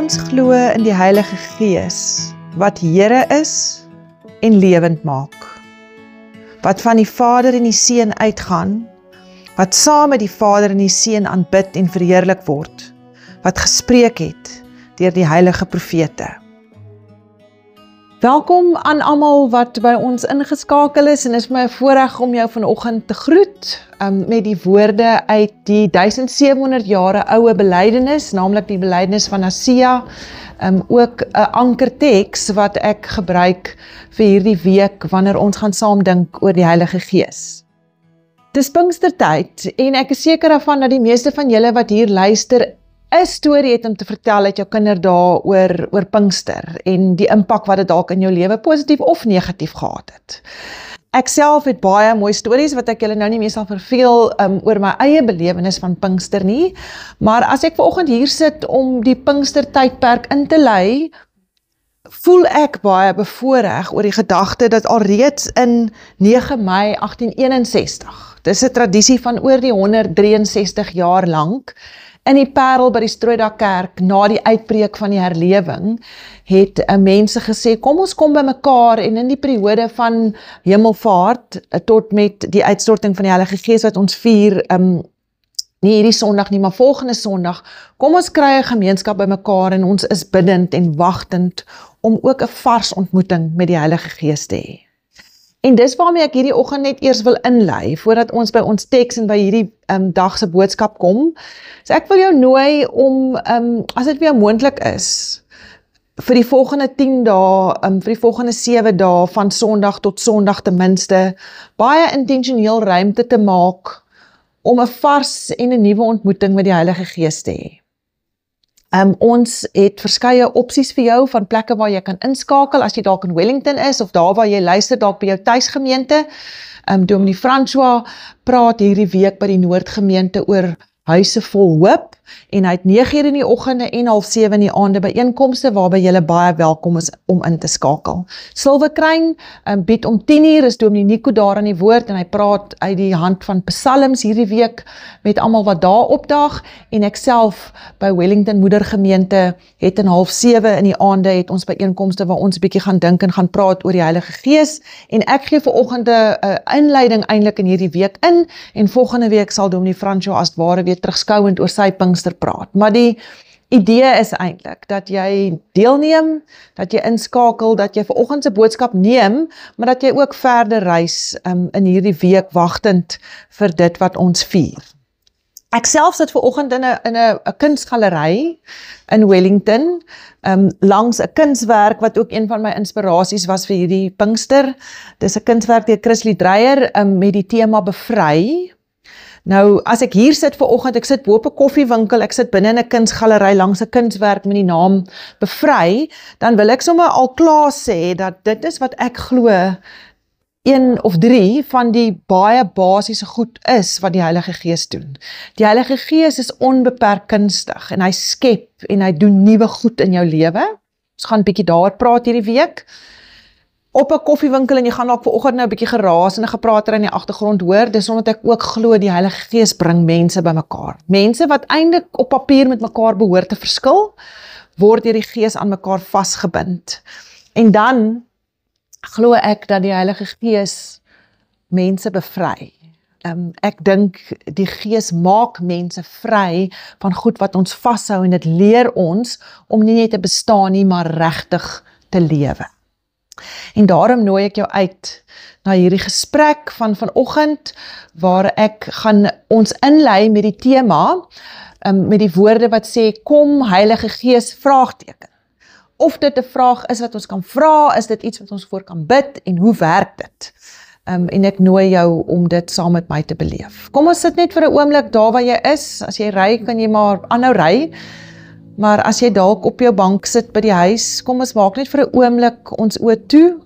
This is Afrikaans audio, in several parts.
Ons glo in die Heilige Gees, wat Here is en lewend maak. Wat van die Vader en die Seun uitgaan, wat saam met die Vader en die Seun aanbid en verheerlik word, wat gespreek het deur die heilige profete. Welkom aan almal wat by ons ingeskakel is, en is my voorreg om jou vanoggend te groet met die woorde uit die 1700 jare oue belydenis, naamlik die belydenis van Asia, ook 'n ankerteks wat ek gebruik vir hierdie week wanneer ons gaan saam dink oor die Heilige Gees. Dis Pinkstertyd en ek is seker daarvan dat die meeste van julle wat hier luister 'n storie het om te vertel uit jou kinderdae oor Pinkster en die impak wat dit dalk in jou lewe positief of negatief gehad het. Ek self het baie mooi stories wat ek julle nou nie meer sal verveel oor my eie belewenis van Pinkster nie, maar as ek vanoggend hier sit om die Pinkster tydperk in te lei, voel ek baie bevoorreg oor die gedagte dat alreeds in 9 Mei 1861, dis 'n tradisie van oor die 163 jaar lank, in die Parel by die Strooidak Kerk, na die uitbreek van die herlewing, het mense gesê, kom ons kom by mekaar en in die periode van Hemelvaart tot met die uitstorting van die Heilige Gees wat ons vier, nie hierdie Sondag nie, maar volgende Sondag, kom ons kry 'n gemeenskap by mekaar en ons is biddend en wagtend om ook 'n vars ontmoeting met die Heilige Gees te hê. En dis waarmee ek hierdie oggend net eers wil inlei, voordat ons by ons teks en by hierdie dag se boodskap kom. So ek wil jou nooi om, as dit vir jou moontlik is, vir die volgende 10 dae, vir die volgende 7 dae, van Sondag tot Sondag ten minste, baie intentioneel ruimte te maak, om 'n vars en 'n nuwe ontmoeting met die Heilige Gees te hê. Ons het verskeie opsies vir jou, van plekke waar jy kan inskakel, as jy dalk in Wellington is, of daar waar jy luister, dalk by jou tuisgemeente. Dominee François praat hierdie week by die Noordgemeente oor huise vol hoop, en hy het 9 in die oggende en 6:30 in die aande byeenkomste, waarby julle baie welkom is om in te skakel. Silverkruin bied om 10:00, is Dominee Nico daar aan die woord, en hy praat uit die hand van psalms hierdie week, met almal wat daar opdaag, en ek self by Wellington Moedergemeente het in 6:30 in die aande, het ons byeenkomste waar ons 'n bietjie gaan dink en gaan praat oor die Heilige Gees, en ek gee vanoggend 'n inleiding eintlik in hierdie week in, en volgende week sal Dominee François as ware weer terugskouend oor sy Pinkster praat. Maar die idee is eintlik dat jy deelneem, dat jy inskakel, dat jy vanoggend se boodskap neem, maar dat jy ook verder reis in hierdie week wagtend vir dit wat ons vier. Ek self sit vanoggend in 'n kunsgalery in Wellington, langs 'n kunswerk wat ook een van my inspirasies was vir hierdie Pinkster. Dis 'n kunswerk deur Chrisley Dreyer met die tema bevry. Nou, as ek hier sit vanoggend, ek sit bo op 'n koffiewinkel, ek sit binne in 'n kunsgalery langs 'n kunswerk met die naam Bevry, dan wil ek sommer al klaar sê dat dit is wat ek glo 1 of 3 van die baie basiese goed is wat die Heilige Gees doen. Die Heilige Gees is onbeperk kunstig en hy skep en hy doen nuwe goed in jou lewe. Ons gaan 'n bietjie daaroor praat hierdie week. Op 'n koffiewinkel, en jy gaan dalk vanoggend nou 'n bietjie geraas en 'n geprater in die agtergrond hoor, dis omdat ek ook glo die Heilige Gees bring mense bymekaar. Mense wat eintlik op papier met mekaar behoort te verskil, word deur die Gees aan mekaar vasgebind. En dan glo ek dat die Heilige Gees mense bevry. Ek dink die Gees maak mense vry van goed wat ons vashou, en dit leer ons om nie net te bestaan nie, maar regtig te lewe. En daarom nooi ek jou uit na hierdie gesprek van vanoggend, waar ek gaan ons inlei met die tema, met die woorde wat sê, kom Heilige Gees, vraagteken. Of dit 'n vraag is wat ons kan vra, is dit iets wat ons voor kan bid, en hoe werk dit? En ek nooi jou om dit saam met my te beleef. Kom ons sit net vir 'n oomblik daar waar jy is. As jy ry, kan jy maar aanhou ry. Maar as jy dalk op jou bank sit by die huis, kom ons maak net vir 'n oomblik ons oë toe.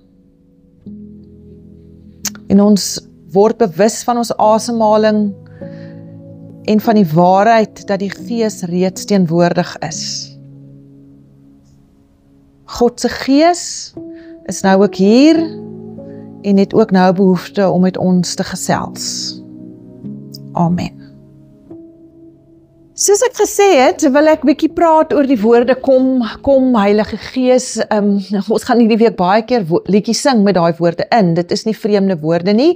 En ons word bewus van ons asemhaling en van die waarheid dat die Gees reeds teenwoordig is. God se Gees is nou ook hier en het ook nou behoefte om met ons te gesels. Amen. Soos ek gesê het, wil ek bietjie praat oor die woorde kom Heilige Gees. Ons gaan hierdie week baie keer liedjies sing met daai woorde in. Dit is nie vreemde woorde nie.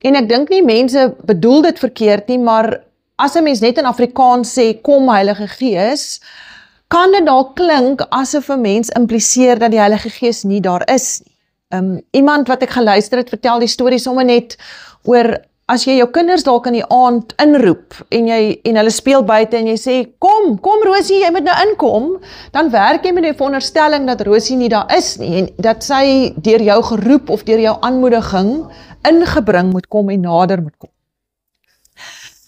En ek dink nie mense bedoel dit verkeerd nie, maar as 'n mens net in Afrikaans sê kom Heilige Gees, kan dit dalk klink asof 'n mens impliseer dat die Heilige Gees nie daar is nie. Iemand wat ek geluister het, vertel die storie sommer net oor as jy jou kinders dalk in die aand inroep en hulle speel buite en jy sê kom Rosie, jy moet nou inkom, dan werk jy met die veronderstelling dat Rosie nie daar is nie en dat sy deur jou geroep of deur jou aanmoediging ingebring moet kom en nader moet kom.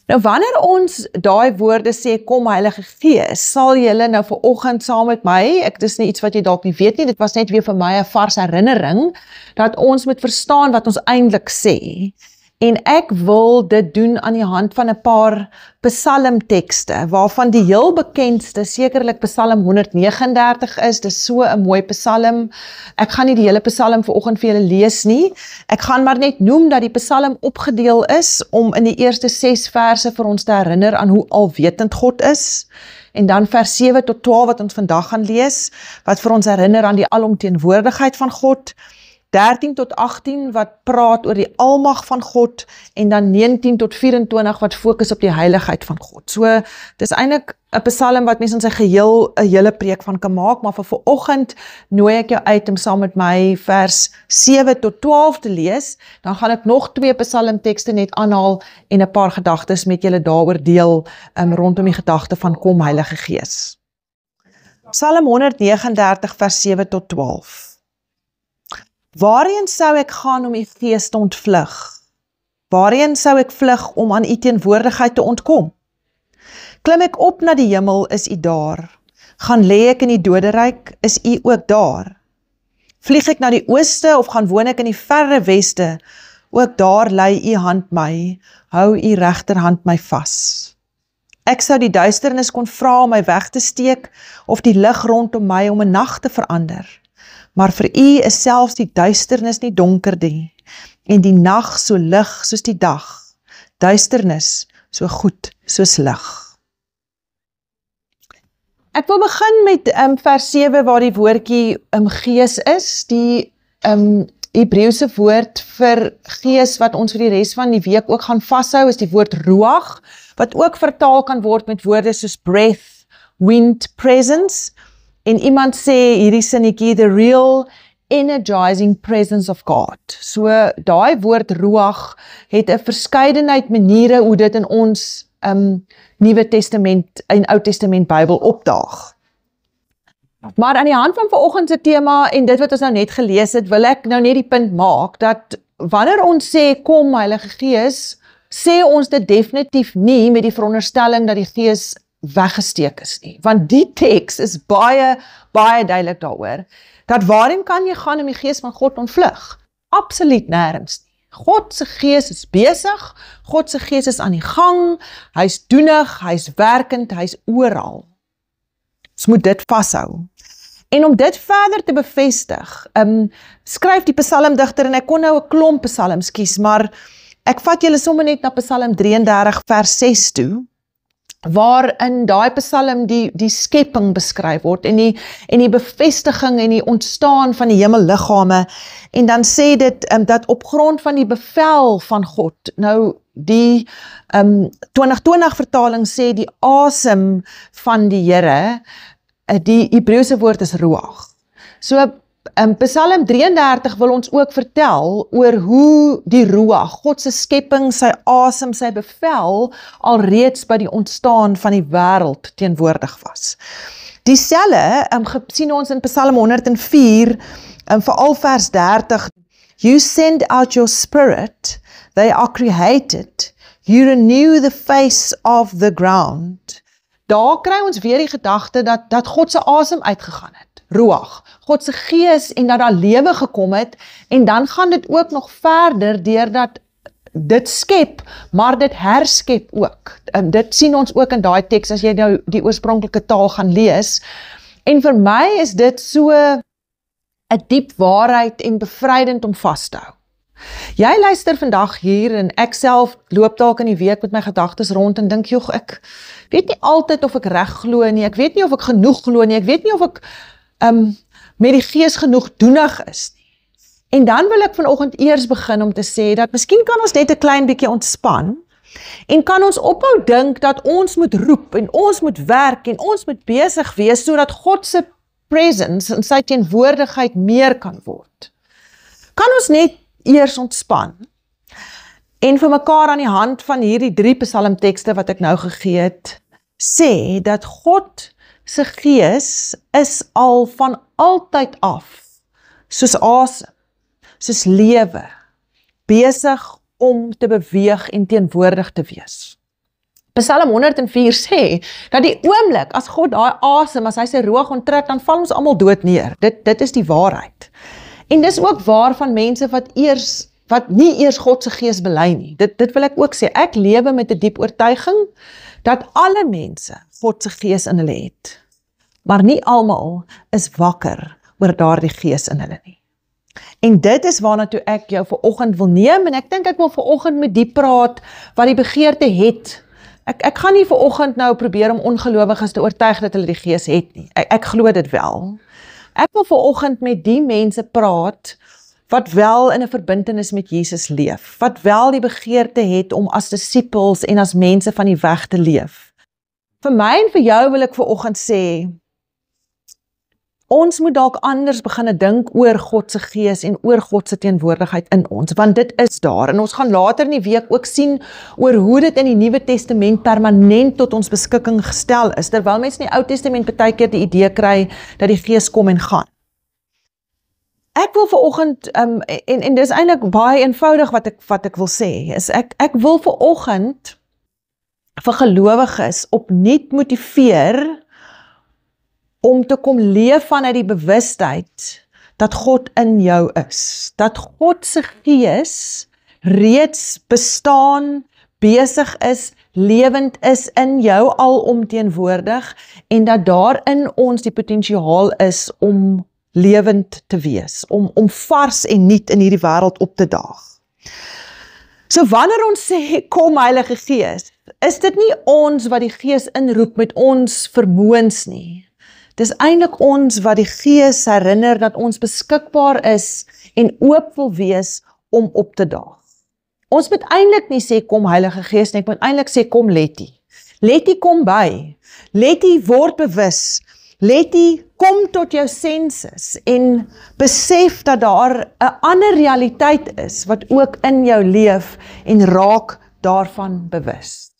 Nou wanneer ons daai woorde sê kom Heilige Gees, sal julle nou vanoggend saam met my, dis nie iets wat jy dalk nie weet nie, dit was net weer vir my 'n vars herinnering dat ons moet verstaan wat ons eintlik sê. En ek wil dit doen aan die hand van 'n paar psalmtekste, waarvan die heel bekendste sekerlik Psalm 139 is. Dis so 'n mooi psalm. Ek gaan nie die hele psalm vanoggend vir julle lees nie. Ek gaan maar net noem dat die psalm opgedeel is om in die eerste 6 verse vir ons te herinner aan hoe alwetend God is. En dan vers 7 tot 12 wat ons vandag gaan lees, wat vir ons herinner aan die alomteenwoordigheid van God. 13 tot 18 wat praat oor die almag van God en dan 19 tot 24 wat fokus op die heiligheid van God. So, dis eintlik 'n psalm wat mens in sy geheel 'n hele preek van kan maak, maar vir vanoggend nooi ek jou uit om saam met my vers 7 tot 12 te lees. Dan gaan ek nog 2 psalmtekste net aanhaal en 'n paar gedagtes met julle daaroor deel rondom die gedagte van kom Heilige Gees. Psalm 139 vers 7 tot 12. Waarheen sou ek gaan om u gees te ontvlug? Waarheen sou ek vlug om aan u teenwoordigheid te ontkom? Klim ek op na die hemel, is u daar. Gaan lê ek in die doderyk, is u ook daar. Vlieg ek na die ooste of gaan woon ek in die verre weste, ook daar lei u hand my, hou u regterhand my vas. Ek sou die duisternis kon vra om my weg te steek, of die lig rondom my om 'n nag te verander. Maar vir u is selfs die duisternis nie donker nie, en die nag so lig soos die dag, duisternis so goed soos lig. Ek wil begin met vers 7 waar die woordjie gees is, die Hebreëse woord vir gees wat ons vir die res van die week ook gaan vashou, is die woord ruach, wat ook vertaal kan word met woorde soos breath, wind, presence. En iemand sê hierdie sinnetjie, the real energizing presence of God. So daai woord ruach het 'n verskeidenheid maniere hoe dit in ons Nuwe Testament en Ou Testament Bybel opdaag. Maar aan die hand van vanoggend se tema en dit wat ons nou net gelees het, wil ek nou net die punt maak dat wanneer ons sê kom Heilige Gees, sê ons dit definitief nie met die veronderstelling dat die Gees weggesteek is nie, want die teks is baie duidelik daaroor, dat waarin kan jy gaan om die Gees van God ontvlug? Absoluut nêrens nie. God se Gees is besig, God se Gees is aan die gang, hy's doenig, hy's werkend, hy's oral. Ons moet dit vashou. En om dit verder te bevestig, skryf die psalmdigter, en ek kon nou 'n klomp psalms kies, maar ek vat julle sommer net na Psalm 33 vers 6 toe, waar in daai psalm die skepping beskryf word en die bevestiging en die ontstaan van die hemelliggame, en dan sê dit dat op grond van die bevel van God, nou die 2020 vertaling sê die asem van die Here, die Hebreëse woord is ruach. So Psalm 33 wil ons ook vertel oor hoe die ruach, God se skepping, sy asem, sy bevel, alreeds by die ontstaan van die wêreld teenwoordig was. Dieselfde sien ons in Psalm 104, veral vers 30, You send out your spirit, they are created, you renew the face of the ground. Daar kry ons weer die gedagte dat God se asem uitgegaan het, ruach, God se gees, en dat daar lewe gekom het, en dan gaan dit ook nog verder deurdat dit skep, maar dit herskep ook. Dit sien ons ook in daai teks as jy nou die oorspronklike taal gaan lees. En vir my is dit so 'n diep waarheid en bevrydend om vas te hou. Jy luister vandag hier en ek self loop dalk in die week met my gedagtes rond en dink, joh, ek weet nie altyd of ek reg glo nie, ek weet nie of ek genoeg glo nie, ek weet nie of ek met die Gees genoeg doenig is nie. En dan wil ek vanoggend eers begin om te sê dat miskien kan ons net 'n klein bietjie ontspan en kan ons ophou dink dat ons moet roep en ons moet werk en ons moet besig wees sodat God se presence en sy teenwoordigheid meer kan word. Kan ons net eers ontspan en vir mekaar aan die hand van hierdie 3 psalmtekste wat ek nou gegee het, sê dat God se Gees is al van altyd af, soos asem, soos lewe, besig om te beweeg en teenwoordig te wees. Psalm 104 sê, dat die oomblik, as God daai asem, as hy sy roog onttrek, dan val ons almal dood neer. Dit is die waarheid. En dis ook waar van mense wat nie eers God se Gees bely nie. Dit wil ek ook sê, ek lewe met 'n diep oortuiging, dat alle mense God se Gees in hulle het. Maar nie almal is wakker oor daardie Gees in hulle nie. En dit is waarna toe ek jou vanoggend wil neem, en ek dink ek wil vanoggend met die praat, wat die begeerte het. Ek gaan nie vanoggend nou probeer om ongelowiges te oortuig dat hulle die Gees het nie. Ek glo dit wel. Ek wil vanoggend met die mense praat, wat wel in 'n verbintenis met Jesus leef, wat wel die begeerte het om as disippels en as mense van die weg te leef. Vir my en vir jou wil ek vanoggend sê, ons moet dalk anders begin dink oor God se Gees en oor God se teenwoordigheid in ons, want dit is daar. En ons gaan later in die week ook sien oor hoe dit in die Nuwe Testament permanent tot ons beskikking gestel is, terwyl mense in die Ou Testament baie keer die idee kry dat die Gees kom en gaan. Ek wil vanoggend, en dis eintlik baie eenvoudig wat ek wil sê, is ek wil vanoggend vir gelowiges opnuut motiveer om te kom leef vanuit die bewustheid dat God in jou is. Dat God se Gees reeds bestaan, besig is, lewend is in jou alomteenwoordig en dat daar in ons die potensiaal is om lewend te wees, om vars en nuut in hierdie wêreld op te daag. So wanneer ons sê, kom Heilige Gees, is dit nie ons wat die Gees inroep met ons vermoëns nie. Dis eintlik ons wat die Gees herinner dat ons beskikbaar is en oop wil wees om op te daag. Ons moet eintlik nie sê kom Heilige Gees nie, ek moet eintlik sê kom Letty. Letty kom by. Letty word bewus. Letty kom tot jou senses en besef dat daar 'n ander realiteit is wat ook in jou leef en raak daarvan bewus.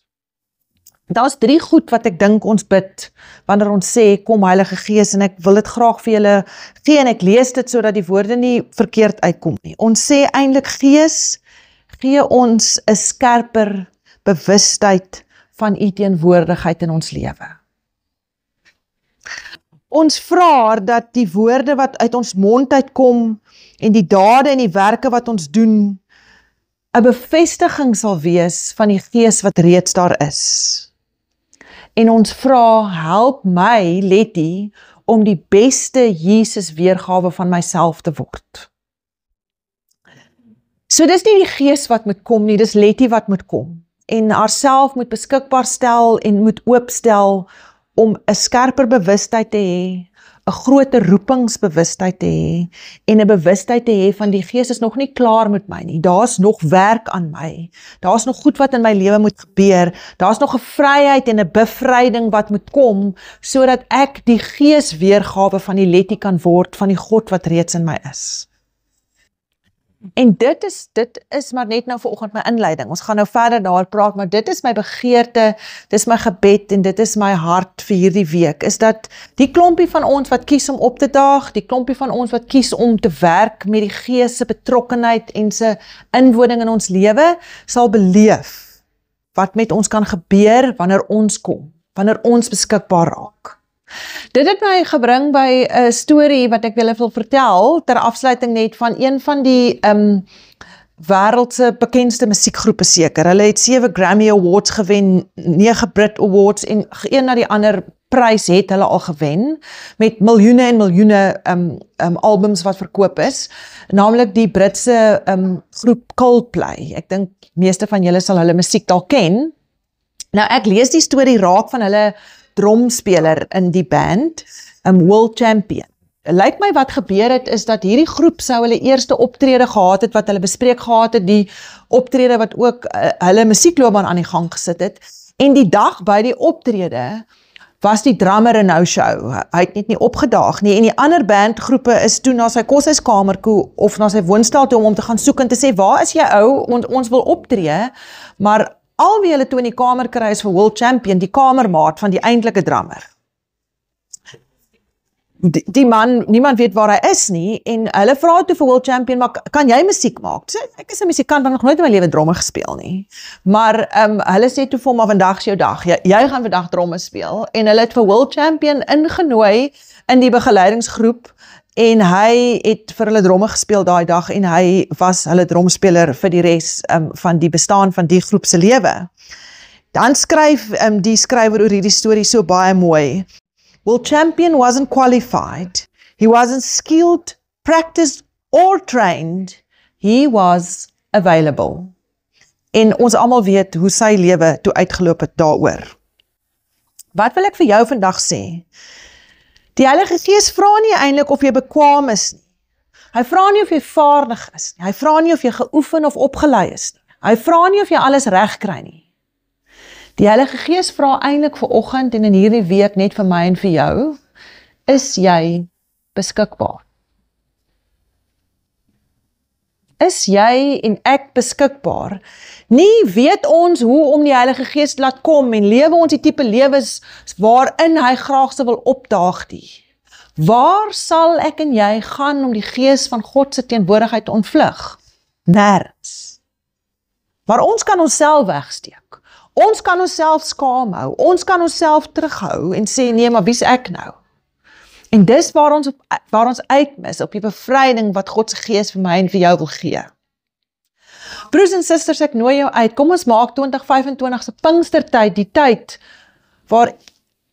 Daar's 3 goed wat ek dink ons bid wanneer ons sê kom Heilige Gees, en ek wil dit graag vir julle gee en ek lees dit sodat die woorde nie verkeerd uitkom nie. Ons sê eintlik Gees, gee ons 'n skerper bewustheid van u teenwoordigheid in ons lewe. Ons vra dat die woorde wat uit ons mond uitkom en die dade en die werke wat ons doen 'n bevestiging sal wees van die Gees wat reeds daar is. En ons vra, help my, Letty, om die beste Jesus weergawe van myself te word. So dis nie die Gees wat moet kom nie, dis Letty wat moet kom. En haarself moet beskikbaar stel en moet oopstel om 'n skerper bewustheid te hê, 'n groter roepingsbewustheid te hê en 'n bewustheid te hê van die Gees is nog nie klaar met my nie. Daar's nog werk aan my. Daar's nog goed wat in my lewe moet gebeur. Daar's nog 'n vryheid en 'n bevryding wat moet kom sodat ek die Gees weergawe van die Letty kan word van die God wat reeds in my is. En dit is maar net nou vanoggend my inleiding. Ons gaan nou verder daar praat, maar dit is my begeerte, dit is my gebed en dit is my hart vir hierdie week, is dat die klompie van ons wat kies om op te daag, die klompie van ons wat kies om te werk met die Gees se betrokkenheid en se inwoning in ons lewe, sal beleef wat met ons kan gebeur wanneer ons kom, wanneer ons beskikbaar raak. Dit het my gebring by 'n storie wat ek wil vertel, ter afsluiting net van een van die wêreldse bekendste musiekgroepe seker. Hulle het 7 Grammy Awards gewen, 9 Brit Awards en een na die ander prys het hulle al gewen met miljoene en miljoene albums wat verkoop is, naamlik die Britse groep Coldplay. Ek dink meeste van julle sal hulle musiek dalk ken. Nou ek lees die storie raak van hulle dromspeler in die band, World Champion. Lyk my wat gebeur het is dat hierdie groep sou hulle eerste optrede gehad het wat hulle bespreek gehad het, die optrede wat ook hulle musiekloopbaan aan die gang gesit het, en die dag by die optrede was die drummer 'n no-show. Hy het net nie opgedaag nie en die ander bandgroepe is toe na sy koshuiskamer of na sy woonstel toe om te gaan soek en te sê, waar is jy ou, ons wil optree, maar al wie hulle toe in die kamer kry is vir World Champion, die kamermaat van die eintlike drummer. Die man, niemand weet waar hy is nie, en hulle vra toe vir World Champion, maar kan jy musiek maak? Sê, ek is 'n musikant, maar nog nooit in my lewe dromme gespeel nie. Maar hulle sê toe vir hom, maar vandag is jou dag, jy gaan vandag dromme speel, en hulle het vir World Champion ingenooi in die begeleidingsgroep, en hy het vir hulle dromme gespeel daai dag, en hy was hulle dromspeler vir die res van die bestaan van die groep se lewe. Dan skryf die skrywer oor hierdie storie so baie mooi. World Champion wasn't qualified. He wasn't skilled, practiced, or trained. He was available. En ons almal weet hoe sy lewe toe uitgeloop het daaroor. Wat wil ek vir jou vandag sê? Die Heilige Gees vra nie eintlik of jy bekwaam is nie. Hy vra nie of jy vaardig is nie. Hy vra nie of jy geoefen of opgelei is nie. Hy vra nie of jy alles reg kry nie. Die Heilige Gees vra eintlik vir oggend en in hierdie week net vir my en vir jou, is jy beskikbaar? Is jy en ek beskikbaar? Nie weet ons hoe om die Heilige Gees te laat kom en lewe ons die tipe lewens waarin hy graag sou wil opdaag die. Waar sal ek en jy gaan om die Gees van God se teenwoordigheid te ontvlug? Nêrens. Maar ons kan onsself wegsteek. Ons kan onsself skaam hou, ons kan onsself terughou en sê, nee, maar wie's ek nou? En dis waar ons uitmis, op die bevryding wat God se Gees vir my en vir jou wil gee. Broers en susters, ek nooi jou uit, kom ons maak 2025 se Pinkstertyd, die tyd waar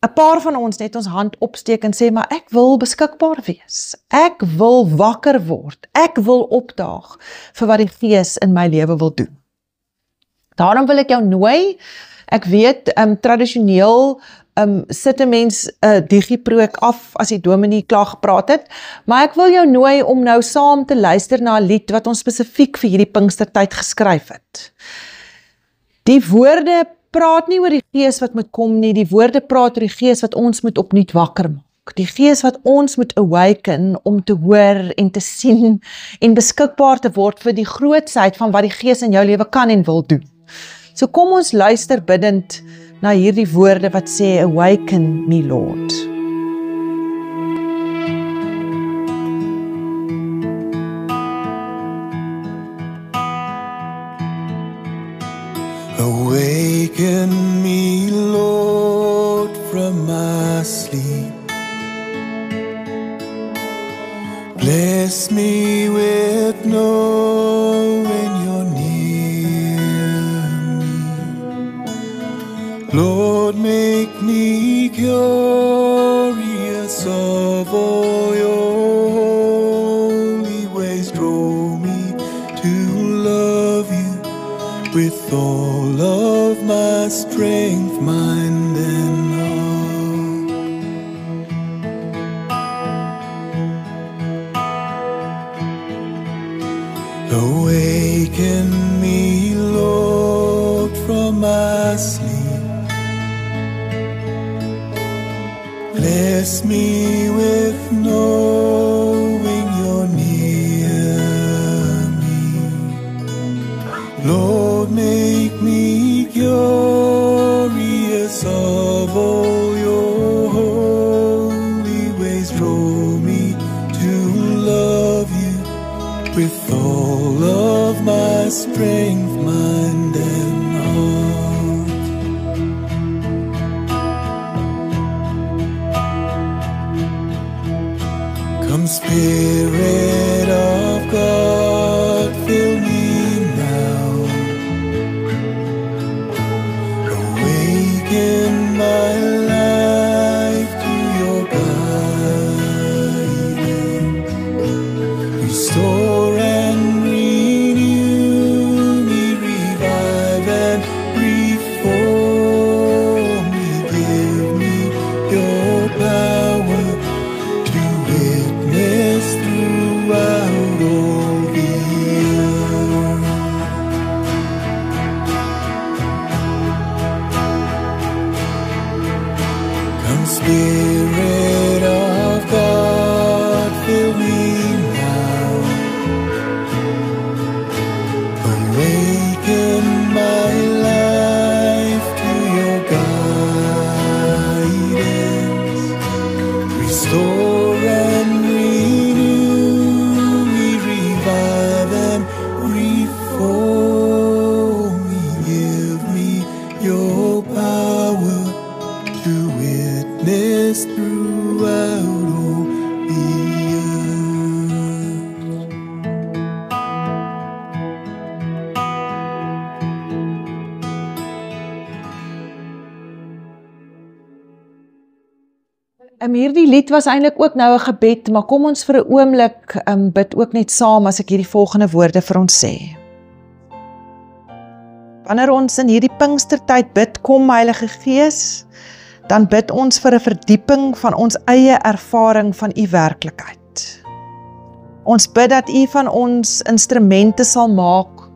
'n paar van ons net ons hand opsteek en sê, maar ek wil beskikbaar wees, ek wil wakker word, ek wil opdaag vir wat die Gees in my lewe wil doen. Daarom wil ek jou nooi, ek weet, tradisioneel sit 'n mens digiproek af as die dominee klaar gepraat het, maar ek wil jou nooi om nou saam te luister na 'n lied wat ons spesifiek vir hierdie Pinkstertyd geskryf het. Die woorde praat nie oor die Gees wat moet kom nie, die woorde praat oor die Gees wat ons moet opnuut wakker maak. Die Gees wat ons moet awaken om te hoor en te sien en beskikbaar te word vir die grootsheid van wat die Gees in jou lewe kan en wil doen. So kom ons luister bidend na hierdie woorde wat sê, awaken me Lord. Awaken me, Lord, from my sleep. Bless me with knowing you're near me. Lord, make me curious of all your holy ways. Draw me to love you with all of my strength, mind and heart. Awaken me, Lord, from my sleep. Bless me with knowing you're near me. Lord, make me curious of all your holy ways. Draw me to love you with all of my strength, mind and heart. Come, Spirit of God, fill me Hierdie lied was eintlik ook nou 'n gebed, maar kom ons vir 'n oomblik bid ook net saam as ek hierdie volgende woorde vir ons sê. Wanneer ons in hierdie Pinkstertyd bid, kom Heilige Gees, dan bid ons vir 'n verdieping van ons eie ervaring van U werklikheid. Ons bid dat U van ons instrumente sal maak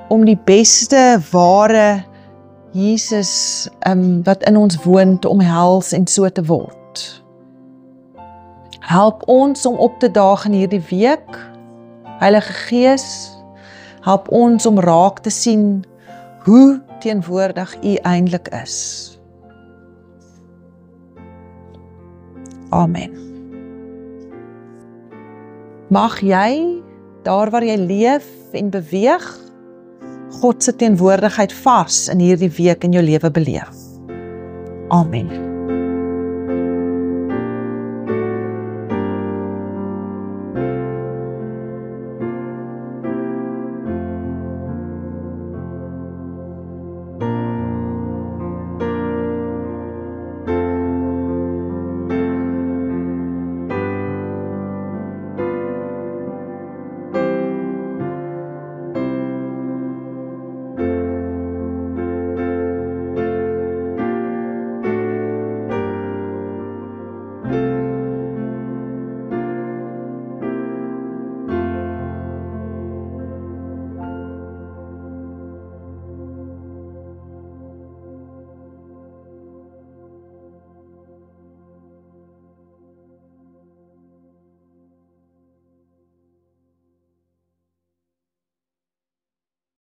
om die beste, ware Jesus wat in ons woon te omhels en so te word. Help ons om op te daag in hierdie week. Heilige Gees, help ons om raak te sien hoe teenwoordig U eintlik is. Amen. Mag jy, daar waar jy leef en beweeg, God se teenwoordigheid vas in hierdie week in jou lewe beleef. Amen.